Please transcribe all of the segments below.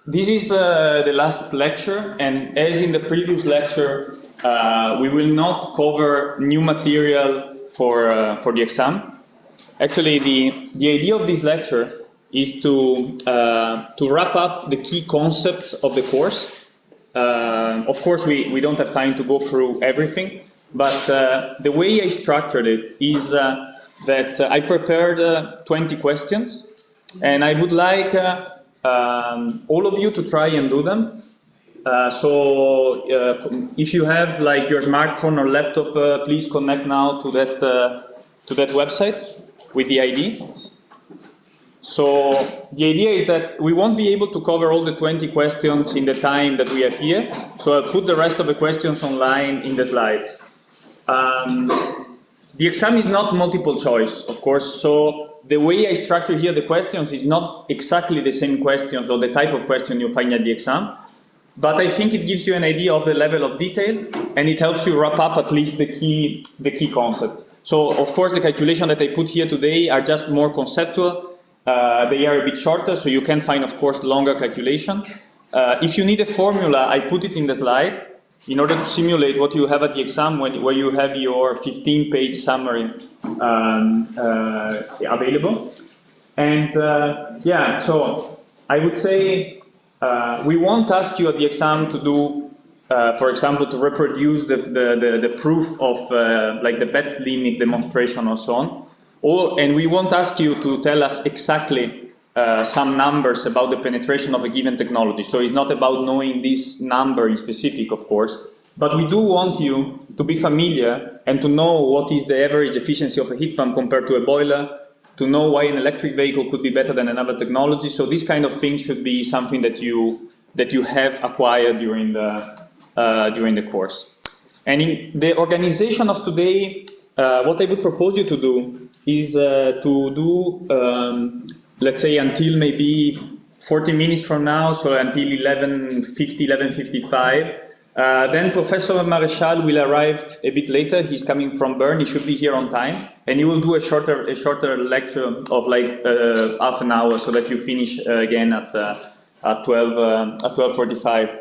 this is the last lecture, and as in the previous lecture, we will not cover new material for the exam. Actually, the idea of this lecture is to wrap up the key concepts of the course. Of course, we don't have time to go through everything, but the way I structured it is that I prepared 20 questions, and I would like all of you to try and do them. If you have like your smartphone or laptop, please connect now to that website with the ID. So the idea is that we won't be able to cover all the 20 questions in the time that we have here. So I'll put the rest of the questions online in the slide. The exam is not multiple choice, of course. So the way I structure here the questions is not exactly the same questions or the type of question you find at the exam. But I think it gives you an idea of the level of detail, and it helps you wrap up at least the key concepts. So of course the calculation that I put here today are just more conceptual. They are a bit shorter, so you can find, of course, longer calculation. If you need a formula, I put it in the slides in order to simulate what you have at the exam where you have your 15-page summary available. And yeah, so I would say we won't ask you at the exam to do, for example, to reproduce the proof of like the best limit demonstration or so on. And we won't ask you to tell us exactly some numbers about the penetration of a given technology. So it's not about knowing this number in specific, of course, but we do want you to be familiar and to know what is the average efficiency of a heat pump compared to a boiler, to know why an electric vehicle could be better than another technology. So this kind of thing should be something that you have acquired during the course. And in the organization of today, what I would propose you to do is to do, let's say, until maybe 40 minutes from now, so until 11:50, 11:55. Then Professor Maréchal will arrive a bit later. He's coming from Bern. He should be here on time, and he will do a shorter lecture of like half an hour, so that you finish again at 12:45.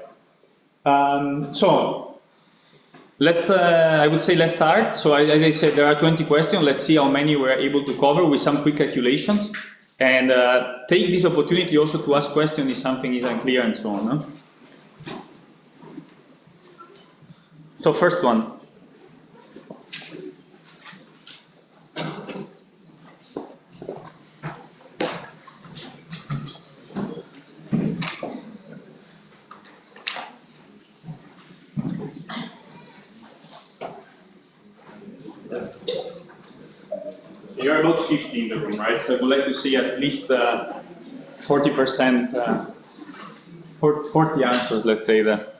So. I would say let's start. So as I said, there are 20 questions. Let's see how many we're able to cover with some quick calculations. And take this opportunity also to ask questions if something is unclear and so on. Huh? So first one. You're about 50 in the room, right? So I would like to see at least 40%, 40 answers, let's say that.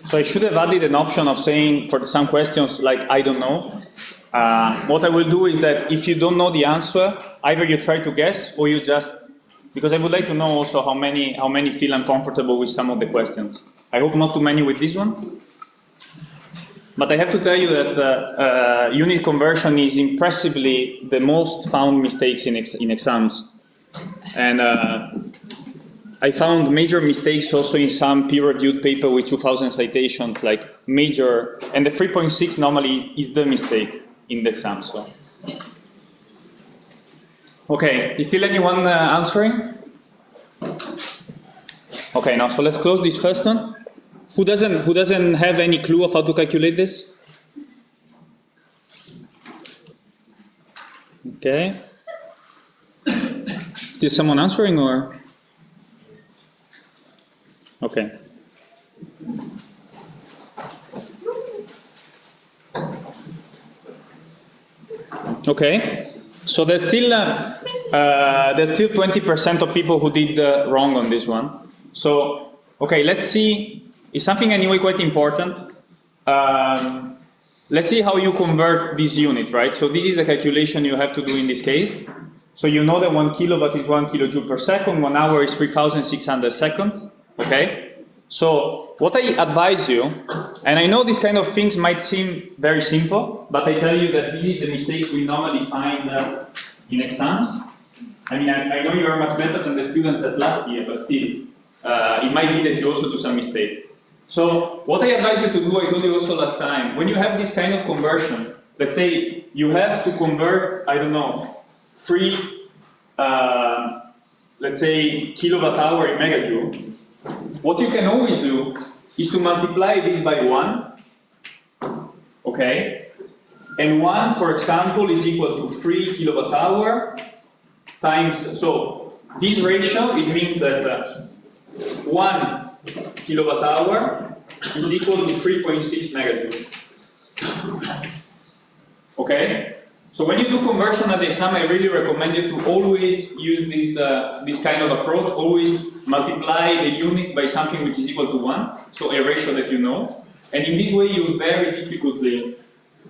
So I should have added an option of saying for some questions like I don't know. What I will do is that if you don't know the answer, either you try to guess or you just, because I would like to know also how many feel uncomfortable with some of the questions. I hope not too many with this one. But I have to tell you that unit conversion is impressively the most found mistakes in exams. And I found major mistakes also in some peer-reviewed paper with 2,000 citations, like major, and the 3.6 normally is the mistake in the exam. So. Okay, is still anyone answering? Okay, now so let's close this first one. Who doesn't have any clue of how to calculate this? Okay. Still someone answering or? Okay. Okay. So there's still 20% of people who did wrong on this one. So okay, let's see. It's something anyway quite important. Let's see how you convert this unit, right? So this is the calculation you have to do in this case. So you know that 1 kilowatt is 1 kilojoule per second, 1 hour is 3,600 seconds, okay? So what I advise you, and I know these kind of things might seem very simple, but I tell you that this is the mistakes we normally find in exams. I mean, I know you are much better than the students that last year, but still, it might be that you also do some mistake. So what I advise you to do, I told you also last time, when you have this kind of conversion, let's say you have to convert, I don't know, 3, let's say, kilowatt hour in megajoule, what you can always do is to multiply this by 1, okay? And 1, for example, is equal to 3 kilowatt hour times, so this ratio, it means that 1 kilowatt hour is equal to 3.6 megajoules. Okay? So when you do conversion at the exam, I really recommend you to always use this kind of approach. Always multiply the unit by something which is equal to 1, so a ratio that you know. And in this way, you will very difficultly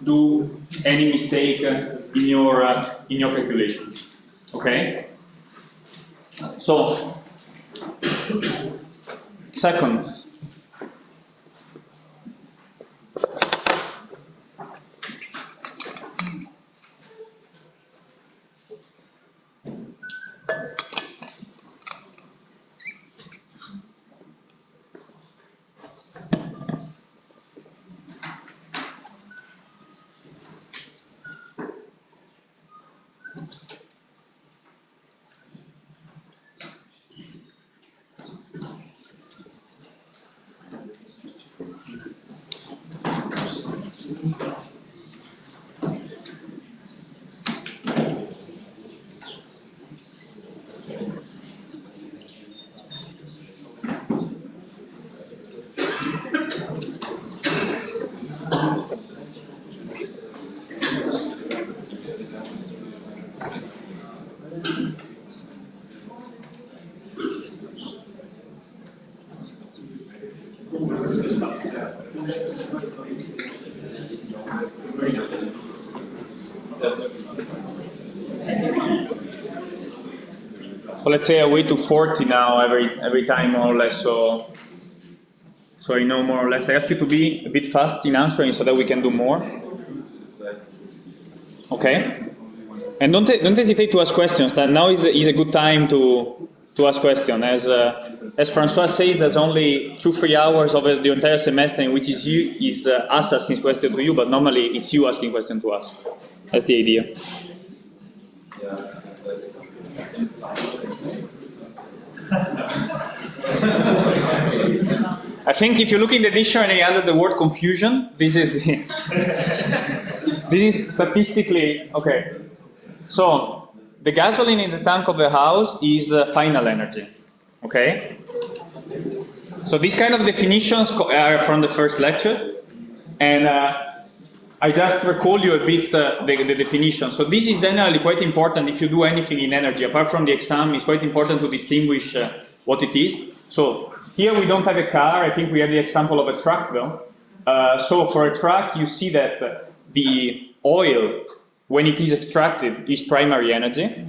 do any mistake in your calculations. Okay? So, second. So let's say I wait to 40 now every time more or less, so I know more or less. I ask you to be a bit fast in answering so that we can do more. Okay? And don't hesitate to ask questions. That now is a good time to ask questions. As Francois says, there's only 2-3 hours over the entire semester in which is us asking questions to you, but normally it's you asking questions to us. That's the idea. I think if you look in the dictionary under the word confusion, this is the this is statistically okay. So the gasoline in the tank of the house is final energy. Okay. So these kind of definitions are from the first lecture, and I just recall you a bit the definition. So this is generally quite important if you do anything in energy. Apart from the exam, it's quite important to distinguish what it is. So here we don't have a car. I think we have the example of a truck though. So for a truck, you see that the oil, when it is extracted, is primary energy.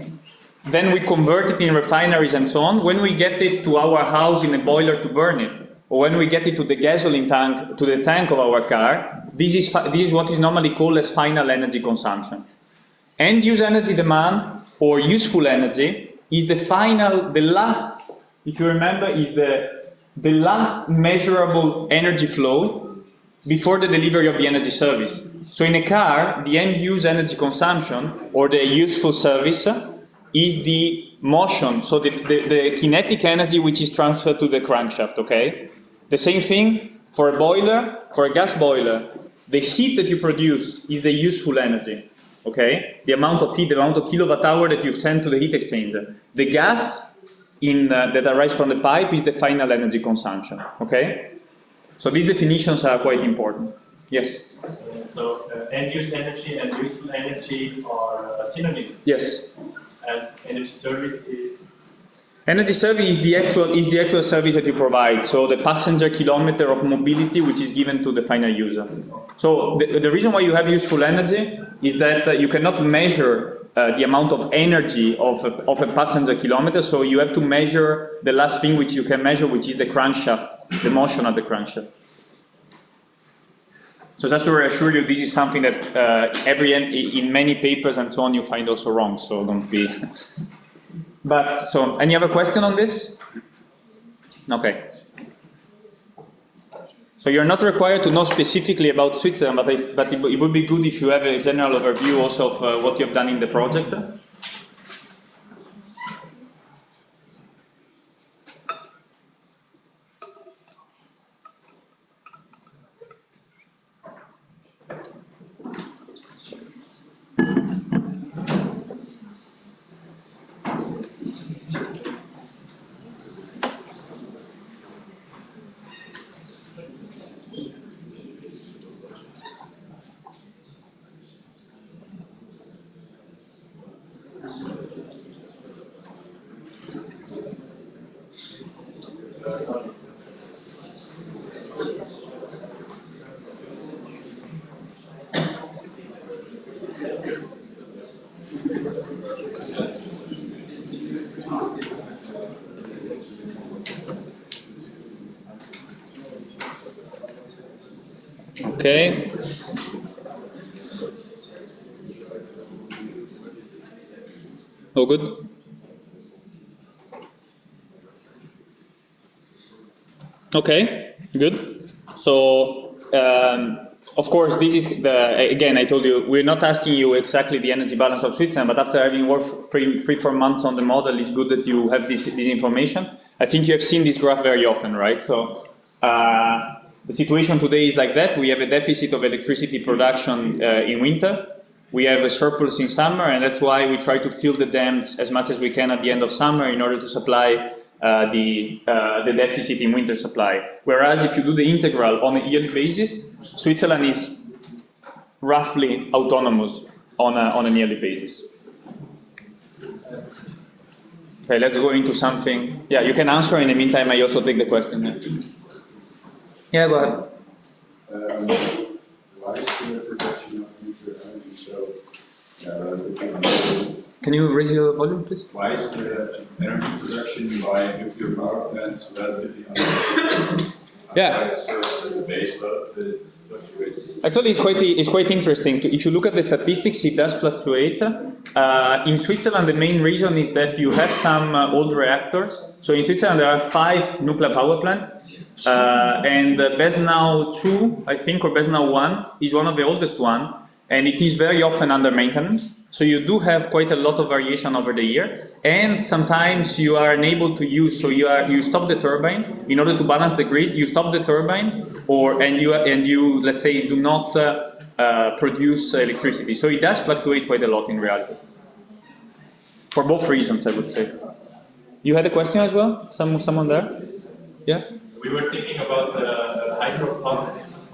Then we convert it in refineries and so on. When we get it to our house in a boiler to burn it, or when we get it to the gasoline tank, to the tank of our car, this is what is normally called as final energy consumption. End-use energy demand, or useful energy, is the last, if you remember, is the last measurable energy flow before the delivery of the energy service. So in a car, the end-use energy consumption, or the useful service, is the motion, so the kinetic energy which is transferred to the crankshaft, okay? The same thing for a boiler, for a gas boiler. The heat that you produce is the useful energy. okay? The amount of heat, the amount of kilowatt hour that you send to the heat exchanger. The gas that arrives from the pipe is the final energy consumption, okay? So these definitions are quite important. Yes? So end-use energy and useful energy are synonyms? Yes. And energy service is? Energy service is the actual service that you provide. So the passenger kilometer of mobility which is given to the final user. So the reason why you have useful energy is that you cannot measure the amount of energy of a passenger kilometer. So you have to measure the last thing which you can measure, which is the crankshaft, the motion of the crankshaft. So just to reassure you, this is something that in many papers and so on you find also wrong. So don't be. But, so, any other question on this? Okay. So you're not required to know specifically about Switzerland, but it would be good if you have a general overview also of what you have done in the project. Okay. Oh, good. Okay, good. So, of course, this is again, I told you, we're not asking you exactly the energy balance of Switzerland, but after having worked 3-4 months on the model, it's good that you have this information. I think you have seen this graph very often, right? So, the situation today is like that. We have a deficit of electricity production in winter. We have a surplus in summer, and that's why we try to fill the dams as much as we can at the end of summer in order to supply the deficit in winter supply. Whereas if you do the integral on a yearly basis, Switzerland is roughly autonomous on a yearly basis. Okay, let's go into something. Yeah, you can answer. In the meantime, I also take the question. Yeah, go ahead. Why is the production of nuclear energy so Can you raise your volume, please? Why is the energy production by nuclear power plants relatively under? Yeah. It serves as a base load, but it fluctuates. Actually, it's quite interesting. If you look at the statistics, it does fluctuate. In Switzerland, the main reason is that you have some old reactors. So in Switzerland, there are 5 nuclear power plants. And Besnau 2, I think, or Besnau 1 is one of the oldest one, and it is very often under maintenance. So you do have quite a lot of variation over the year, and sometimes you are unable to use. So you stop the turbine in order to balance the grid. You stop the turbine, and you let's say do not produce electricity. So it does fluctuate quite a lot in reality, for both reasons, I would say. You had a question as well? Someone there? Yeah. We were thinking about hydro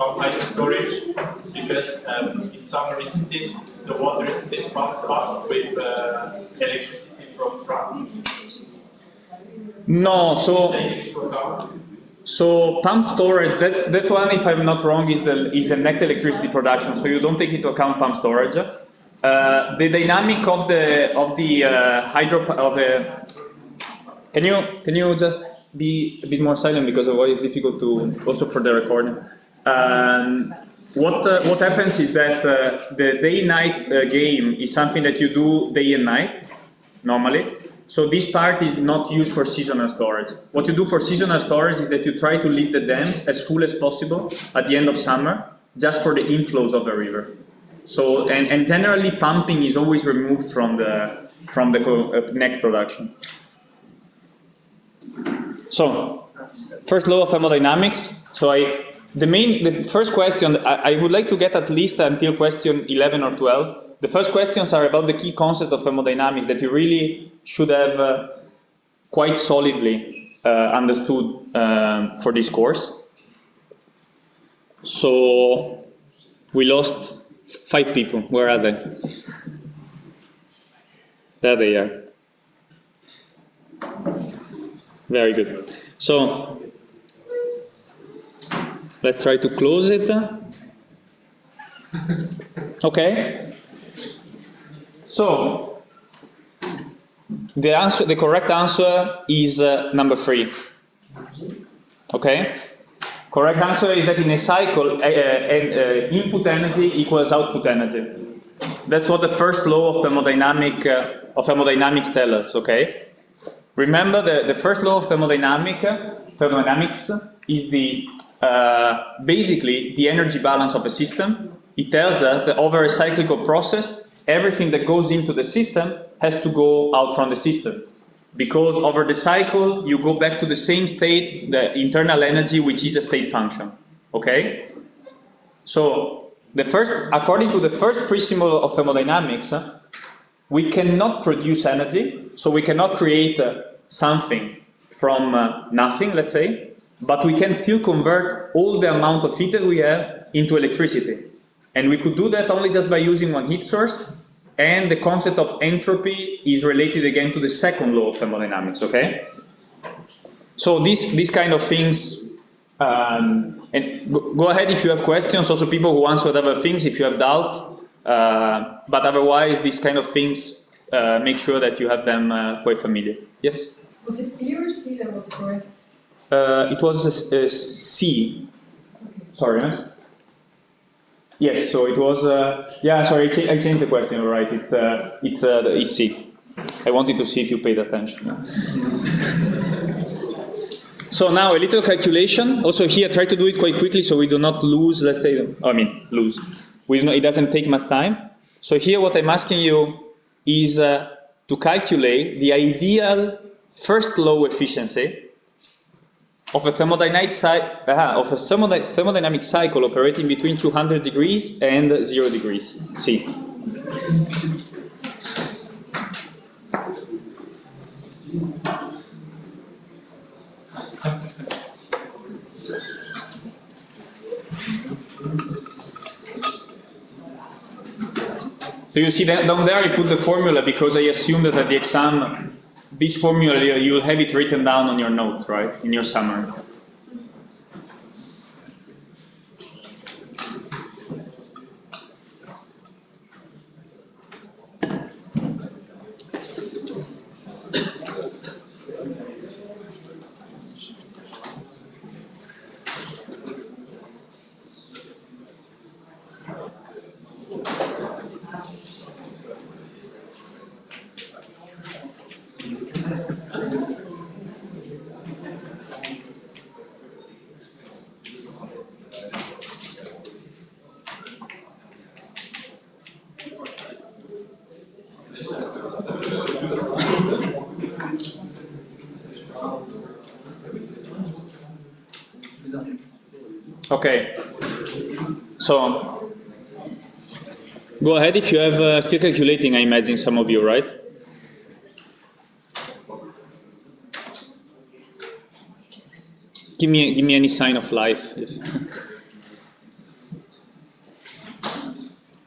hydro storage, because in summer, isn't it, the water isn't it pumped up with electricity from France? No, so pumped storage, that one, if I'm not wrong, is a net electricity production, so you don't take into account pumped storage. The dynamic of the hydro of a, can you just be a bit more silent, because otherwise it's difficult to, also for the recording. What happens is that the day-night game is something that you do day and night, normally. So this part is not used for seasonal storage. What you do for seasonal storage is that you try to leave the dams as full as possible at the end of summer, just for the inflows of the river. So, and generally pumping is always removed from the net production. So, first law of thermodynamics. So the first question, I would like to get at least until question 11 or 12, the first questions are about the key concept of thermodynamics that you really should have quite solidly understood for this course. So we lost 5 people. Where are they? There they are. Very good. So let's try to close it. Okay. So the correct answer is number 3. Okay. Correct answer is that in a cycle, input energy equals output energy. That's what the first law of thermodynamics tells us. Okay. Remember, the first law of thermodynamics is basically the energy balance of a system. It tells us that over a cyclical process, everything that goes into the system has to go out from the system. Because over the cycle, you go back to the same state, the internal energy, which is a state function. Okay? So, according to the first principle of thermodynamics, we cannot produce energy, so we cannot create something from nothing, let's say, but we can still convert all the amount of heat that we have into electricity. And we could do that only just by using one heat source, and the concept of entropy is related again to the second law of thermodynamics, okay? So these kind of things, and go ahead if you have questions, also people who answered other things if you have doubts, but otherwise these kind of things, make sure that you have them quite familiar. Yes? Was it B or C that was correct? It was a C. Okay. Sorry, huh? Yes, so it was, yeah, sorry, I changed the question, right, it's C. I wanted to see if you paid attention. So now a little calculation. Also here, try to do it quite quickly so we do not lose, let's say, lose. It doesn't take much time. So here what I'm asking you is to calculate the ideal first law efficiency of a thermodynamic cycle operating between 200 degrees and 0 degrees C. So you see that down there I put the formula because I assume that at the exam this formula, you'll have it written down on your notes, right, in your summary. Okay, so go ahead if you have still calculating, I imagine some of you, right? Give me any sign of life.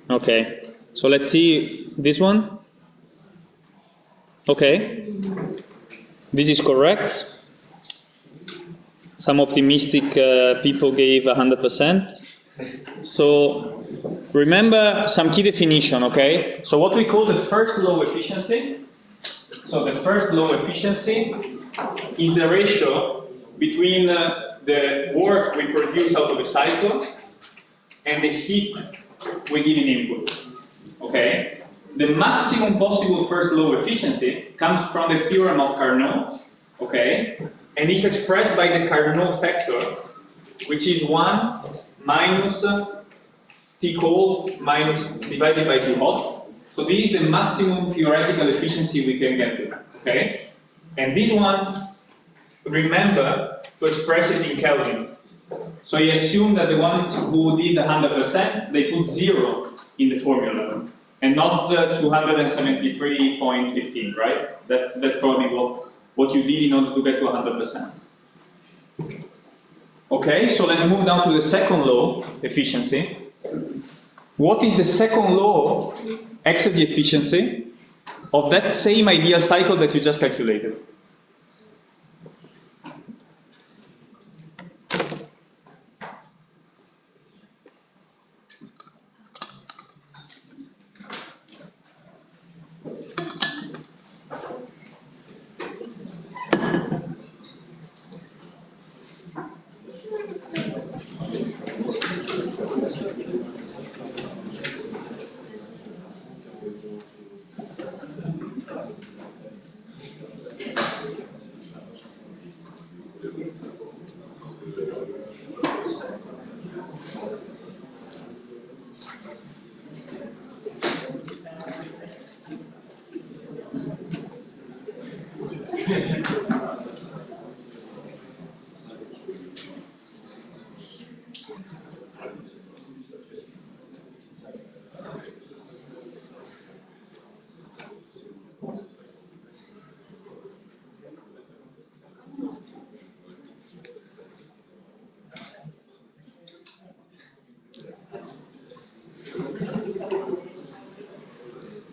Okay, so let's see this one. Okay, this is correct. Some optimistic people gave 100%. So remember some key definition, okay? So what we call the first law efficiency. So the first law efficiency is the ratio between the work we produce out of a cycle and the heat we give in input, okay? The maximum possible first law efficiency comes from the theorem of Carnot, okay? And is expressed by the Carnot factor, which is 1 minus T cold minus divided by T hot. So this is the maximum theoretical efficiency we can get to, okay? And this one, remember to express it in Kelvin. So you assume that the ones who did 100%, they put 0 in the formula. and not 273.15, right? That's probably what you did in order to get to 100%. Okay, so let's move down to the second law, efficiency. What is the second law, exergy efficiency, of that same ideal cycle that you just calculated?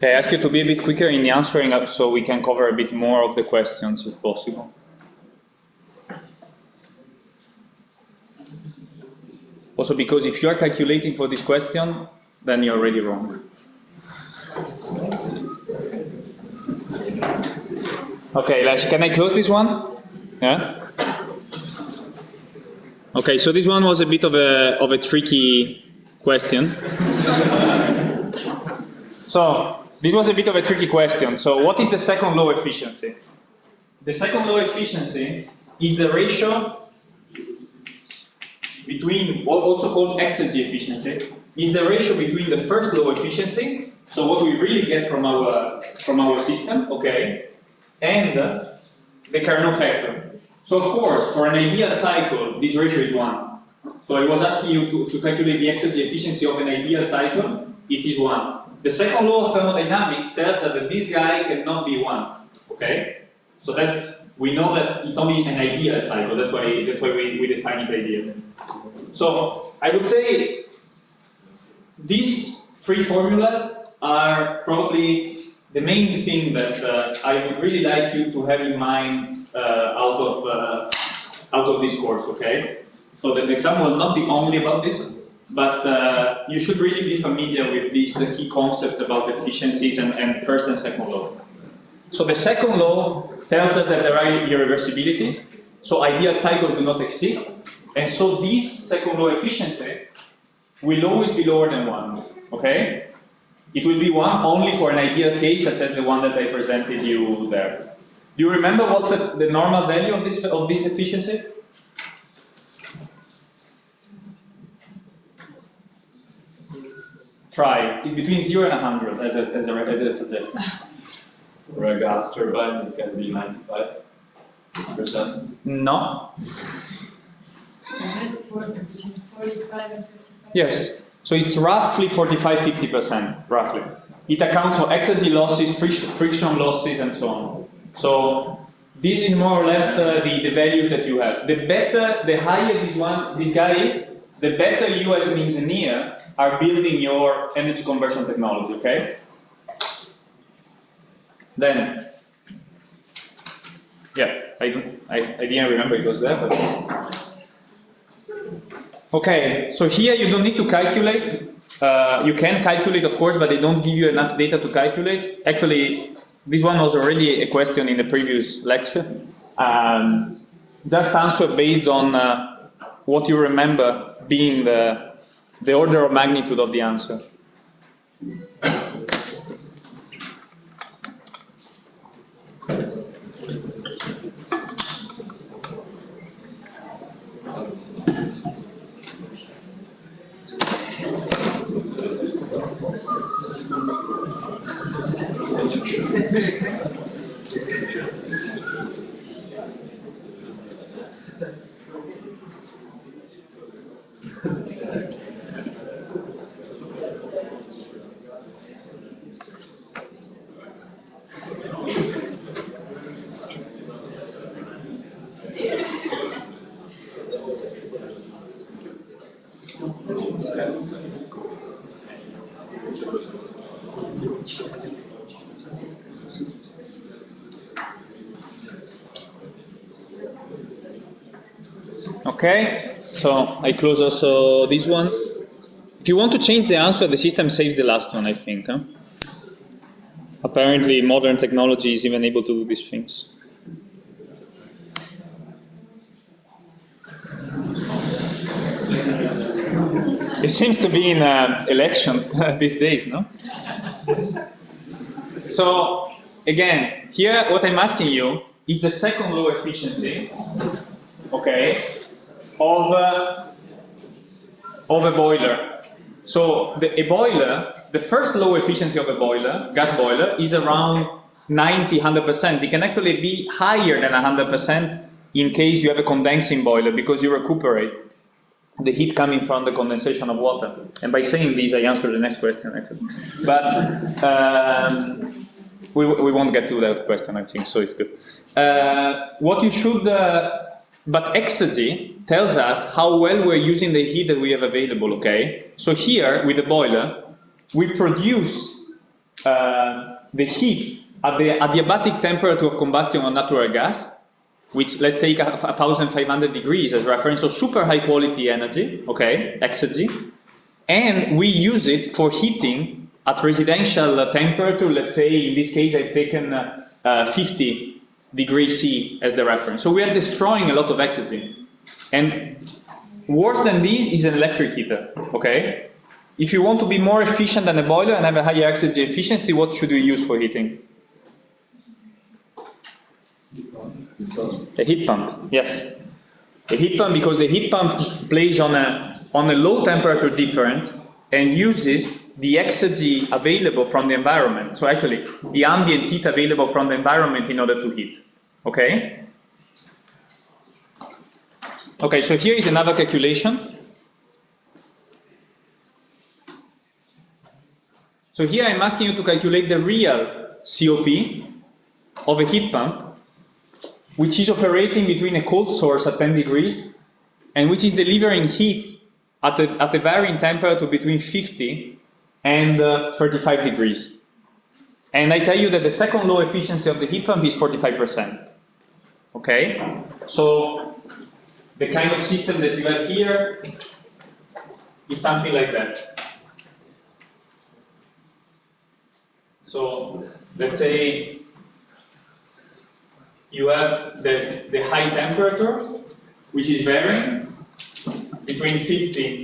Okay, I ask you to be a bit quicker in the answering so we can cover a bit more of the questions if possible. Also because if you are calculating for this question, then you're already wrong. Okay, can I close this one? Yeah? Okay, so this one was a bit of a tricky question. So, this was a bit of a tricky question. So, what is the second law efficiency? The second law efficiency is the ratio between, also called exergy efficiency, is the ratio between the first law efficiency, so what we really get from our system, okay, and the Carnot factor. So, of course, for an ideal cycle, this ratio is 1. So, I was asking you to calculate the exergy efficiency of an ideal cycle, it is 1. The second law of thermodynamics tells us that this guy cannot be 1, okay? So we know that it's only an ideal cycle, that's why we define it ideal. So I would say these 3 formulas are probably the main thing that I would really like you to have in mind out of this course, okay? So the exam will not be only about this, but you should really be familiar with these key concepts about efficiencies and first and second law. So the second law tells us that there are irreversibilities, so ideal cycles do not exist, and so this second law efficiency will always be lower than 1, okay? It will be 1 only for an ideal case such as the one that I presented you there. Do you remember what's the normal value of this efficiency? Try. It's between 0 and 100 as a suggestion. For a gas turbine, it can be 95%. No. 45 and 55. Yes. So it's roughly 45–50%, roughly. It accounts for exergy losses, friction losses, and so on. So this is more or less the values that you have. The higher this guy is, the better you as an engineer are building your energy conversion technology, okay? Then, yeah, I didn't remember it was there, but... Okay, so here you don't need to calculate. You can calculate, of course, but they don't give you enough data to calculate. Actually, this one was already a question in the previous lecture. Just answer based on what you remember being the order of magnitude of the answer. Okay, so I close also this one. If you want to change the answer, the system saves the last one, I think. Huh? Apparently, modern technology is even able to do these things. It seems to be in elections these days, no? So, again, here what I'm asking you is the second low efficiency, okay, of a boiler. So, a boiler, the first low efficiency of a boiler, gas boiler, is around 90, 100%. It can actually be higher than 100% in case you have a condensing boiler because you recuperate the heat coming from the condensation of water. And by saying this, I answer the next question, actually. But we won't get to that question, I think, so it's good. What you should, but exergy tells us how well we're using the heat that we have available, okay? So here, with the boiler, we produce the heat at the adiabatic temperature of combustion of natural gas, which let's take 1,500 degrees as reference, so super high quality energy, okay, exergy, and we use it for heating at residential temperature. Let's say in this case I've taken 50 degrees C as the reference. So we are destroying a lot of exergy. And worse than this is an electric heater, okay? If you want to be more efficient than a boiler and have a higher exergy efficiency, what should you use for heating? A heat pump, yes. A heat pump, because the heat pump plays on a low temperature difference and uses the exergy available from the environment. So actually, the ambient heat available from the environment in order to heat. Okay? Okay, so here is another calculation. So here I'm asking you to calculate the real COP of a heat pump, which is operating between a cold source at 10 degrees and which is delivering heat at a varying temperature between 50 and 35 degrees. And I tell you that the second low efficiency of the heat pump is 45%. Okay? So the kind of system that you have here is something like that. So let's say you have the high temperature, which is varying between 50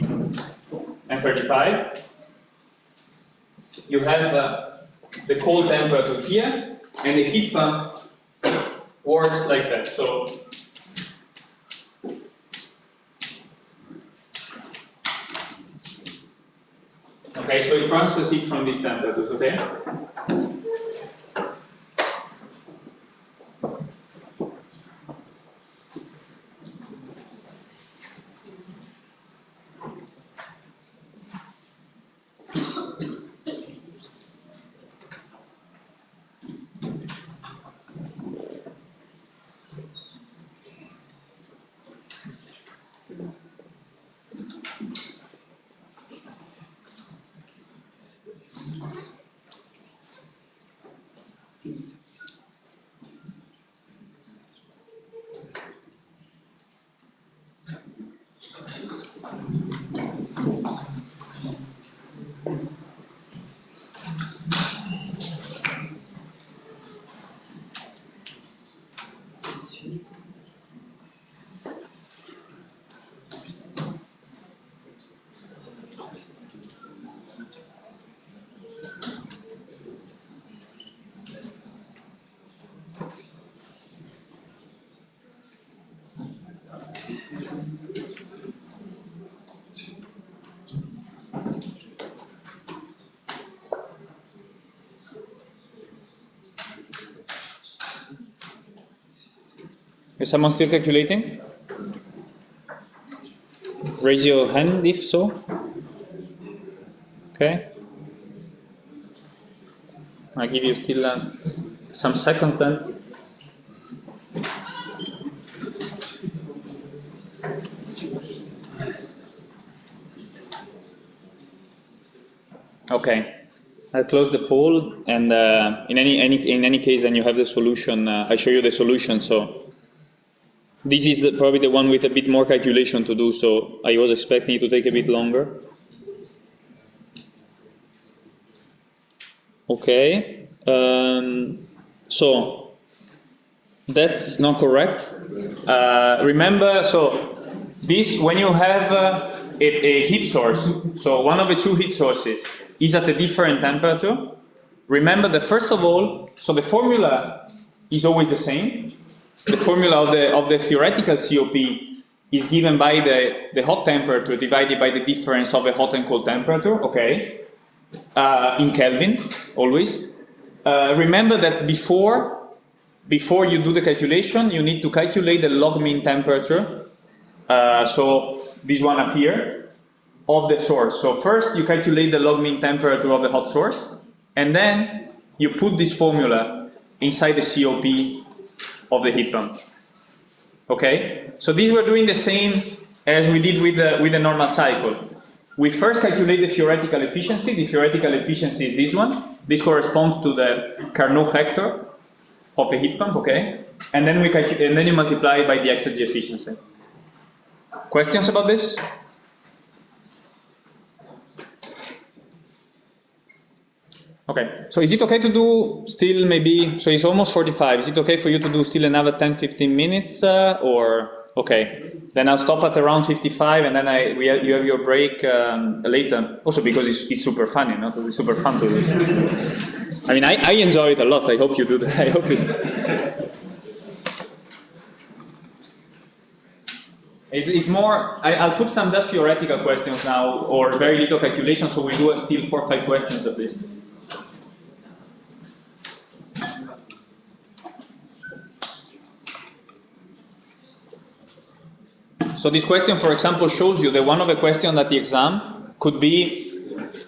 and 35. You have the cold temperature here, and the heat pump works like that. So okay, so it transfers heat from these temperatures, okay? Is someone still calculating? Raise your hand if so. Okay. I'll give you still some seconds then. Okay. I'll close the poll, and in any case, then you have the solution. I show you the solution. So this is probably the one with a bit more calculation to do. So I was expecting it to take a bit longer. Okay. So that's not correct. Remember, so this, when you have a heat source, so one of the two heat sources is at a different temperature, remember that first of all, so the formula is always the same. The formula of the theoretical COP is given by the hot temperature divided by the difference of the hot and cold temperature, okay, in Kelvin, always. Remember that before you do the calculation, you need to calculate the log mean temperature, so this one up here, of the source. So first you calculate the log mean temperature of the hot source, and then you put this formula inside the COP of the heat pump. Okay? So these we're doing the same as we did with the normal cycle. We first calculate the theoretical efficiency. The theoretical efficiency is this one. This corresponds to the Carnot factor of the heat pump, okay? And then you multiply it by the exergy efficiency. Questions about this? Okay, so is it okay to do still maybe, so it's almost 45, is it okay for you to do still another 10-15 minutes or, okay, then I'll stop at around 55 and then you have your break later, also because it's super fun, you know, it's super fun to do this. I mean, I enjoy it a lot, I hope you do that, I hope you do. It's more, I'll put some just theoretical questions now, or very little calculation, so we do still 4 or 5 questions of this. So this question, for example, shows you that one of the questions at the exam could be,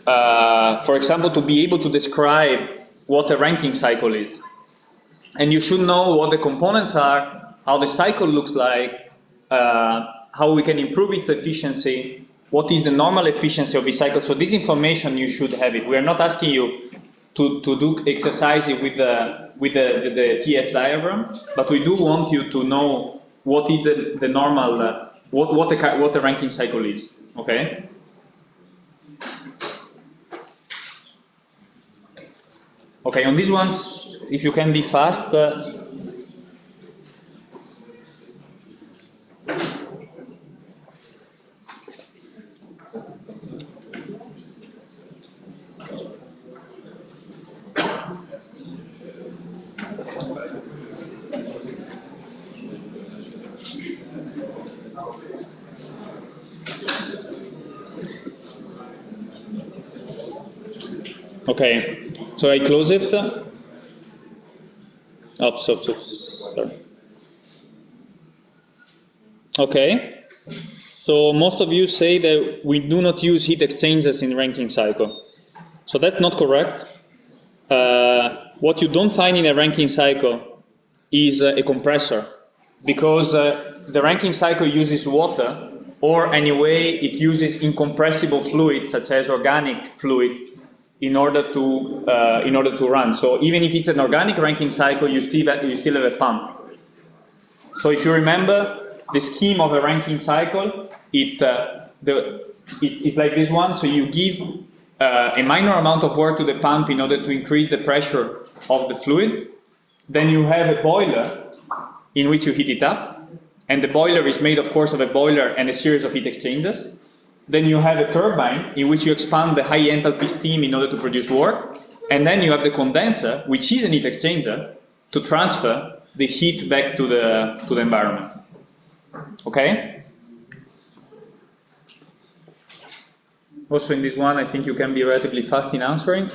for example, to be able to describe what a Rankine cycle is. And you should know what the components are, how the cycle looks like, how we can improve its efficiency, what is the normal efficiency of the cycle. So this information, you should have it. We are not asking you to do exercises with the TS diagram, but we do want you to know what is the normal, what a Rankine cycle is, okay? Okay, on these ones, if you can be fast. Okay, so I close it. Oops, sorry. Okay, so most of you say that we do not use heat exchangers in Rankine cycle. So that's not correct. What you don't find in a Rankine cycle is a compressor, because the Rankine cycle uses water, or anyway it uses incompressible fluids such as organic fluids in order to run. So even if it's an organic Rankine cycle, you still have a pump. So if you remember the scheme of a Rankine cycle, it's like this one. So you give a minor amount of work to the pump in order to increase the pressure of the fluid. Then you have a boiler in which you heat it up, and the boiler is made, of course, of a boiler and a series of heat exchangers. Then you have a turbine in which you expand the high enthalpy steam in order to produce work. And then you have the condenser, which is a heat exchanger, to transfer the heat back to the environment. Okay? Also in this one, I think you can be relatively fast in answering.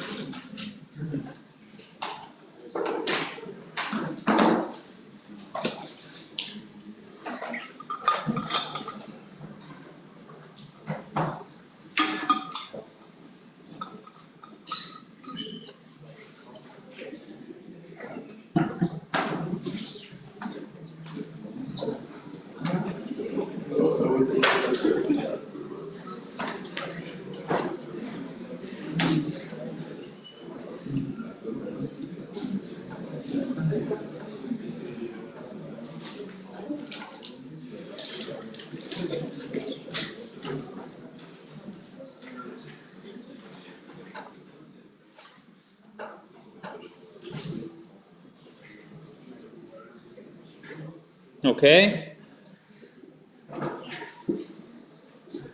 Okay.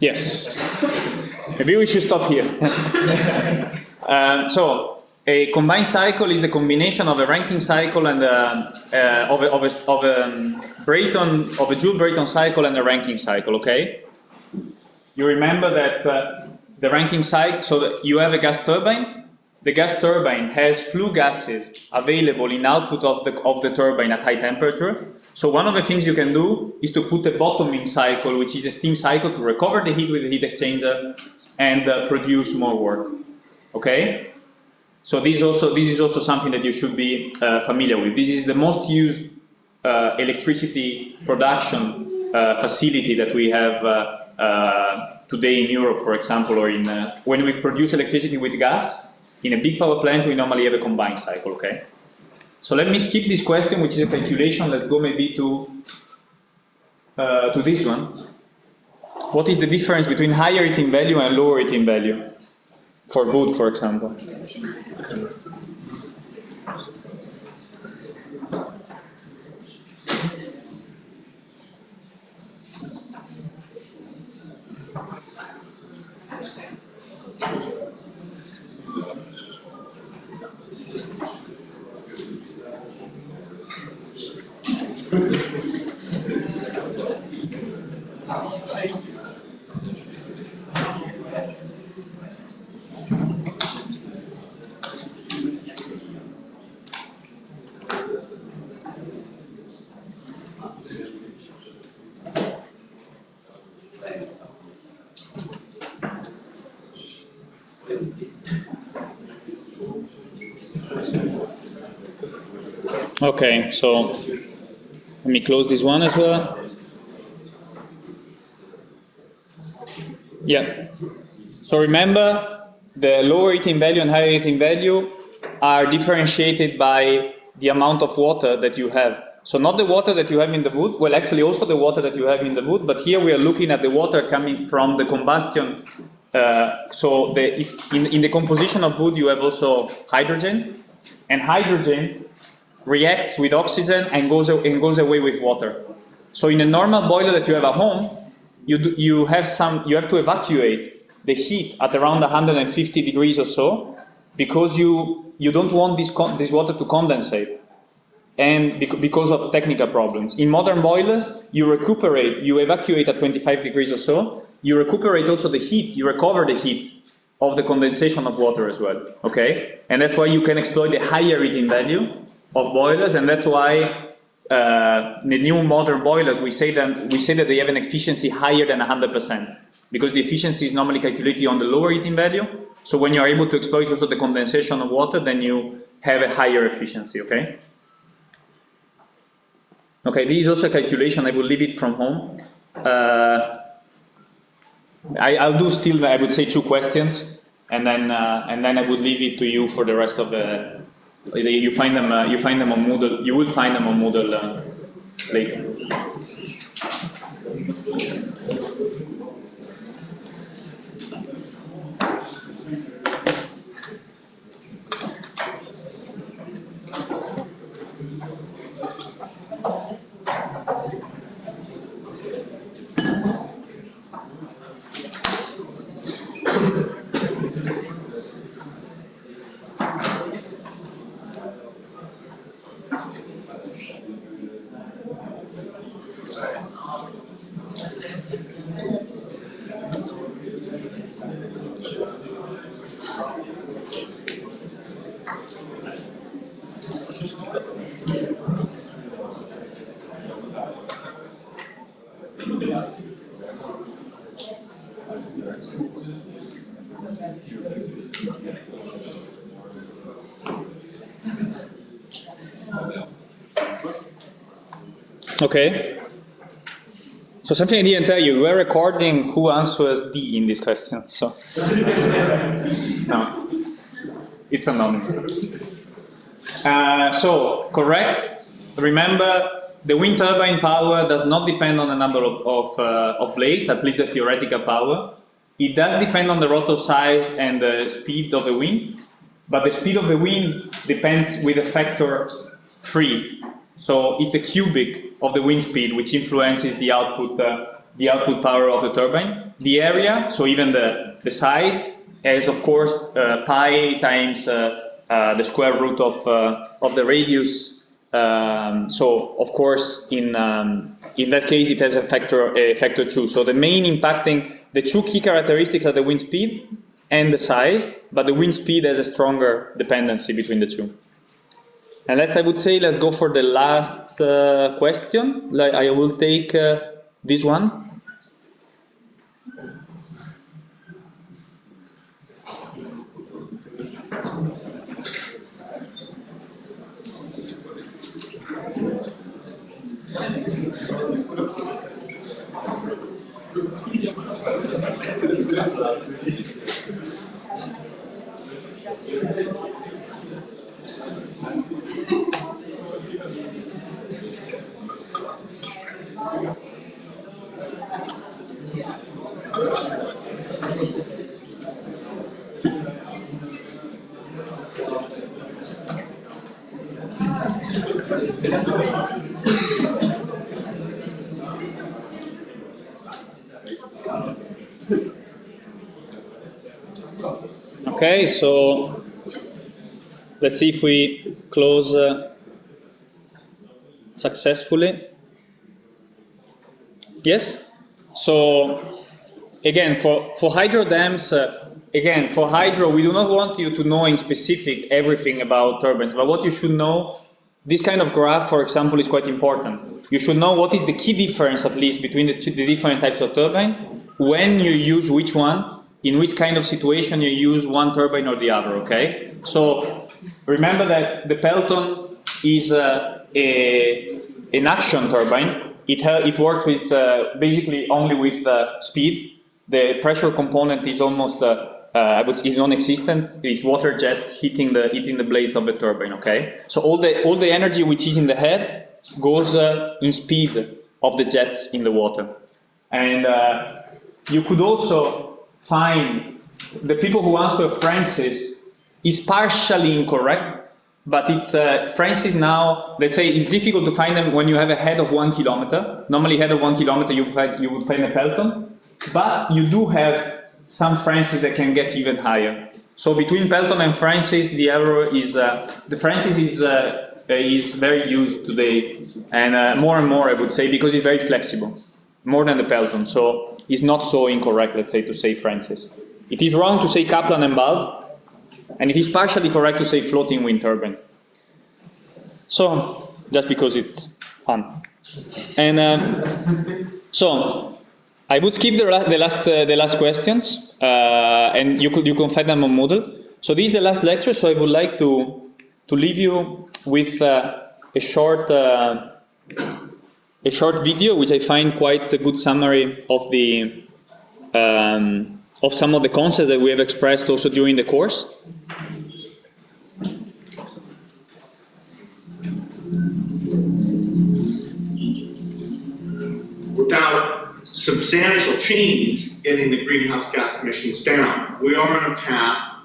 Yes. Maybe we should stop here. So, a combined cycle is the combination of a Rankine cycle and of a Joule-Brayton cycle and a Rankine cycle. Okay. You remember that the Rankine cycle. So that you have a gas turbine. The gas turbine has flue gases available in output of the turbine at high temperature. So one of the things you can do is to put a bottoming cycle, which is a steam cycle, to recover the heat with the heat exchanger and produce more work. Okay? So this is also something that you should be familiar with. This is the most used electricity production facility that we have today in Europe, for example, or when we produce electricity with gas. In a big power plant, we normally have a combined cycle, okay? So let me skip this question, which is a calculation. Let's go maybe to this one. What is the difference between higher heating value and lower heating value? For wood, for example. Okay, so let me close this one as well. Yeah. So remember, the lower heating value and higher heating value are differentiated by the amount of water that you have. So not the water that you have in the wood, well actually also the water that you have in the wood, but here we are looking at the water coming from the combustion. So in the composition of wood you have also hydrogen, and hydrogen reacts with oxygen and goes away with water. So in a normal boiler that you have at home, you have to evacuate the heat at around 150 degrees or so, because you don't want this water to condensate, and because of technical problems. In modern boilers, you evacuate at 25 degrees or so. You recuperate also the heat. You recover the heat of the condensation of water as well. Okay, and that's why you can exploit the higher heating value of boilers, and that's why the new modern boilers, we say that they have an efficiency higher than 100%, because the efficiency is normally calculated on the lower heating value. So when you are able to exploit also the condensation of water, then you have a higher efficiency. Okay. Okay, this is also a calculation. I will leave it from home. I'll do still, I would say, 2 questions, and then I would leave it to you for the rest of the. You find them on Moodle. You will find them on Moodle later. Okay. So something I didn't tell you, we're recording who answers D in this question. So no, it's anonymous. So correct. Remember, the wind turbine power does not depend on the number of blades, at least the theoretical power. It does depend on the rotor size and the speed of the wind, but the speed of the wind depends with a factor 3. So it's the cubic of the wind speed which influences the output power of the turbine. The area, so even the size, is of course pi times the square root of the radius. So of course in that case it has a factor 2. So the main impacting, the two key characteristics are the wind speed and the size, but the wind speed has a stronger dependency between the two. And I would say, let's go for the last question. I will take this one. Okay, so let's see if we close successfully. Yes? So again, for hydro dams, again, for hydro, we do not want you to know in specific everything about turbines, but what you should know, this kind of graph, for example, is quite important. You should know what is the key difference, at least, between the different types of turbine, when you use which one, in which kind of situation you use one turbine or the other, okay? So remember that the Pelton is an action turbine. It works with basically only with speed. The pressure component is almost is non-existent. It's water jets hitting the blades of the turbine, okay? So all the energy which is in the head goes in speed of the jets in the water. And you could also find the people who answer Francis is partially incorrect, but it's Francis now, let's say it's difficult to find them when you have a head of 1 kilometer. Normally head of 1 kilometer you would find a Pelton, but you do have some Francis that can get even higher. So between Pelton and Francis, the error is, the Francis is very used today, and more I would say, because it's very flexible, more than the Pelton. So it's not so incorrect, let's say, to say Francis. It is wrong to say Kaplan and bulb, and it is partially correct to say floating wind turbine. So, just because it's fun. And so, I would skip the last questions, and you can find them on Moodle. So this is the last lecture, so I would like to leave you with a short video, which I find quite a good summary of the of some of the concepts that we have expressed also during the course. Without substantial change getting the greenhouse gas emissions down, we are on a path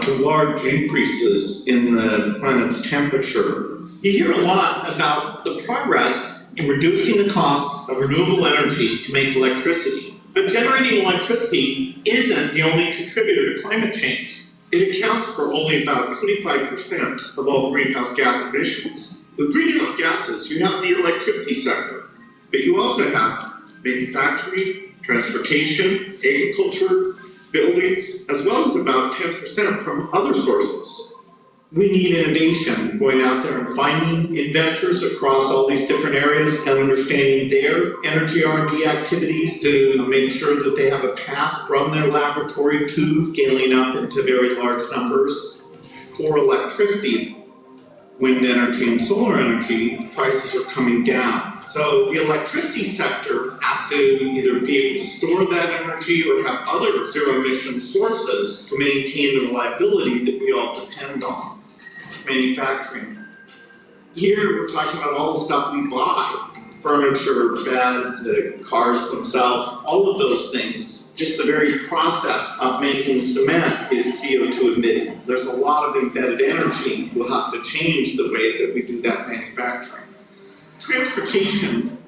to large increases in the planet's temperature. You hear a lot about the progress in reducing the cost of renewable energy to make electricity. But generating electricity isn't the only contributor to climate change. It accounts for only about 25% of all greenhouse gas emissions. With greenhouse gases, you have the electricity sector, but you also have manufacturing, transportation, agriculture, buildings, as well as about 10% from other sources. We need innovation, going out there and finding inventors across all these different areas and understanding their energy R&D activities to make sure that they have a path from their laboratory to scaling up into very large numbers. For electricity, wind energy and solar energy, prices are coming down. So the electricity sector has to either be able to store that energy or have other zero emission sources to maintain the reliability that we all depend on. Manufacturing. Here we're talking about all the stuff we buy, furniture, beds, cars themselves, all of those things. Just the very process of making cement is CO2 emitting. There's a lot of embedded energy. We'll have to change the way that we do that manufacturing. Transportation,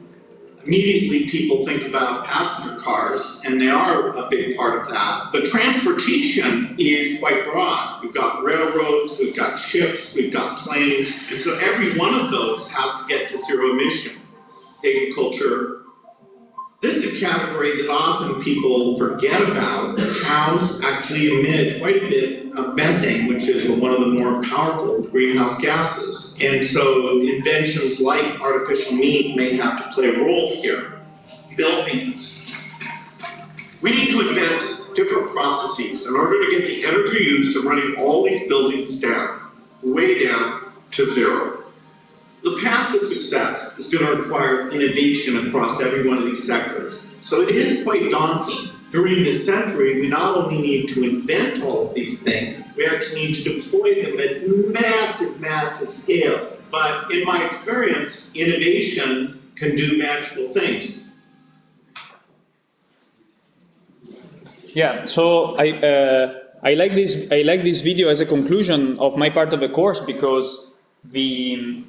immediately people think about passenger cars, and they are a big part of that. But transportation is quite broad. We've got railroads, we've got ships, we've got planes, and so every one of those has to get to zero emission. Agriculture. This is a category that often people forget about. Cows actually emit quite a bit of methane, which is one of the more powerful greenhouse gases. And so inventions like artificial meat may have to play a role here. Buildings. We need to invent different processes in order to get the energy used to running all these buildings down, way down to zero. The path to success is going to require innovation across every one of these sectors. So it is quite daunting. During this century, we not only need to invent all of these things, we actually need to deploy them at massive, massive scale. But in my experience, innovation can do magical things. Yeah, so I like this video as a conclusion of my part of the course, because the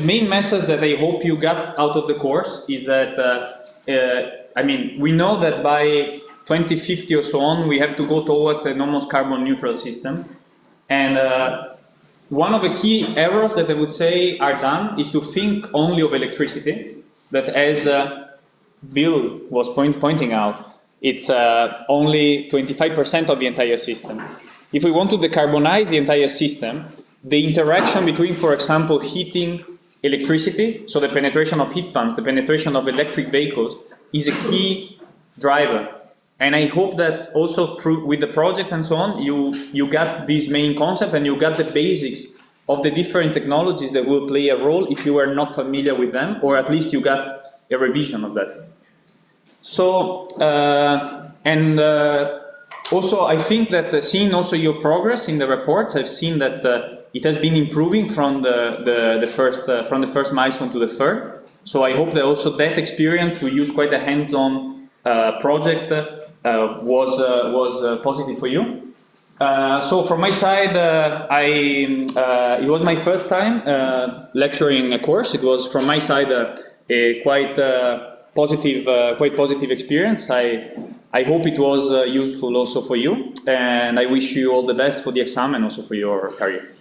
main message that I hope you got out of the course is that, I mean, we know that by 2050 or so on, we have to go towards an almost carbon neutral system. And one of the key errors that I would say are done is to think only of electricity, that as Bill was pointing out, it's only 25% of the entire system. If we want to decarbonize the entire system, the interaction between, for example, heating, electricity, so the penetration of heat pumps, the penetration of electric vehicles, is a key driver. And I hope that also with the project and so on, you got this main concept and you got the basics of the different technologies that will play a role if you are not familiar with them, or at least you got a revision of that. So, also, I think that seeing also your progress in the reports, I've seen that it has been improving from the first milestone to the third. So I hope that also that experience to use quite a hands-on project was positive for you. So from my side, it was my first time lecturing a course. It was from my side a quite positive experience. I hope it was useful also for you, and I wish you all the best for the exam and also for your career.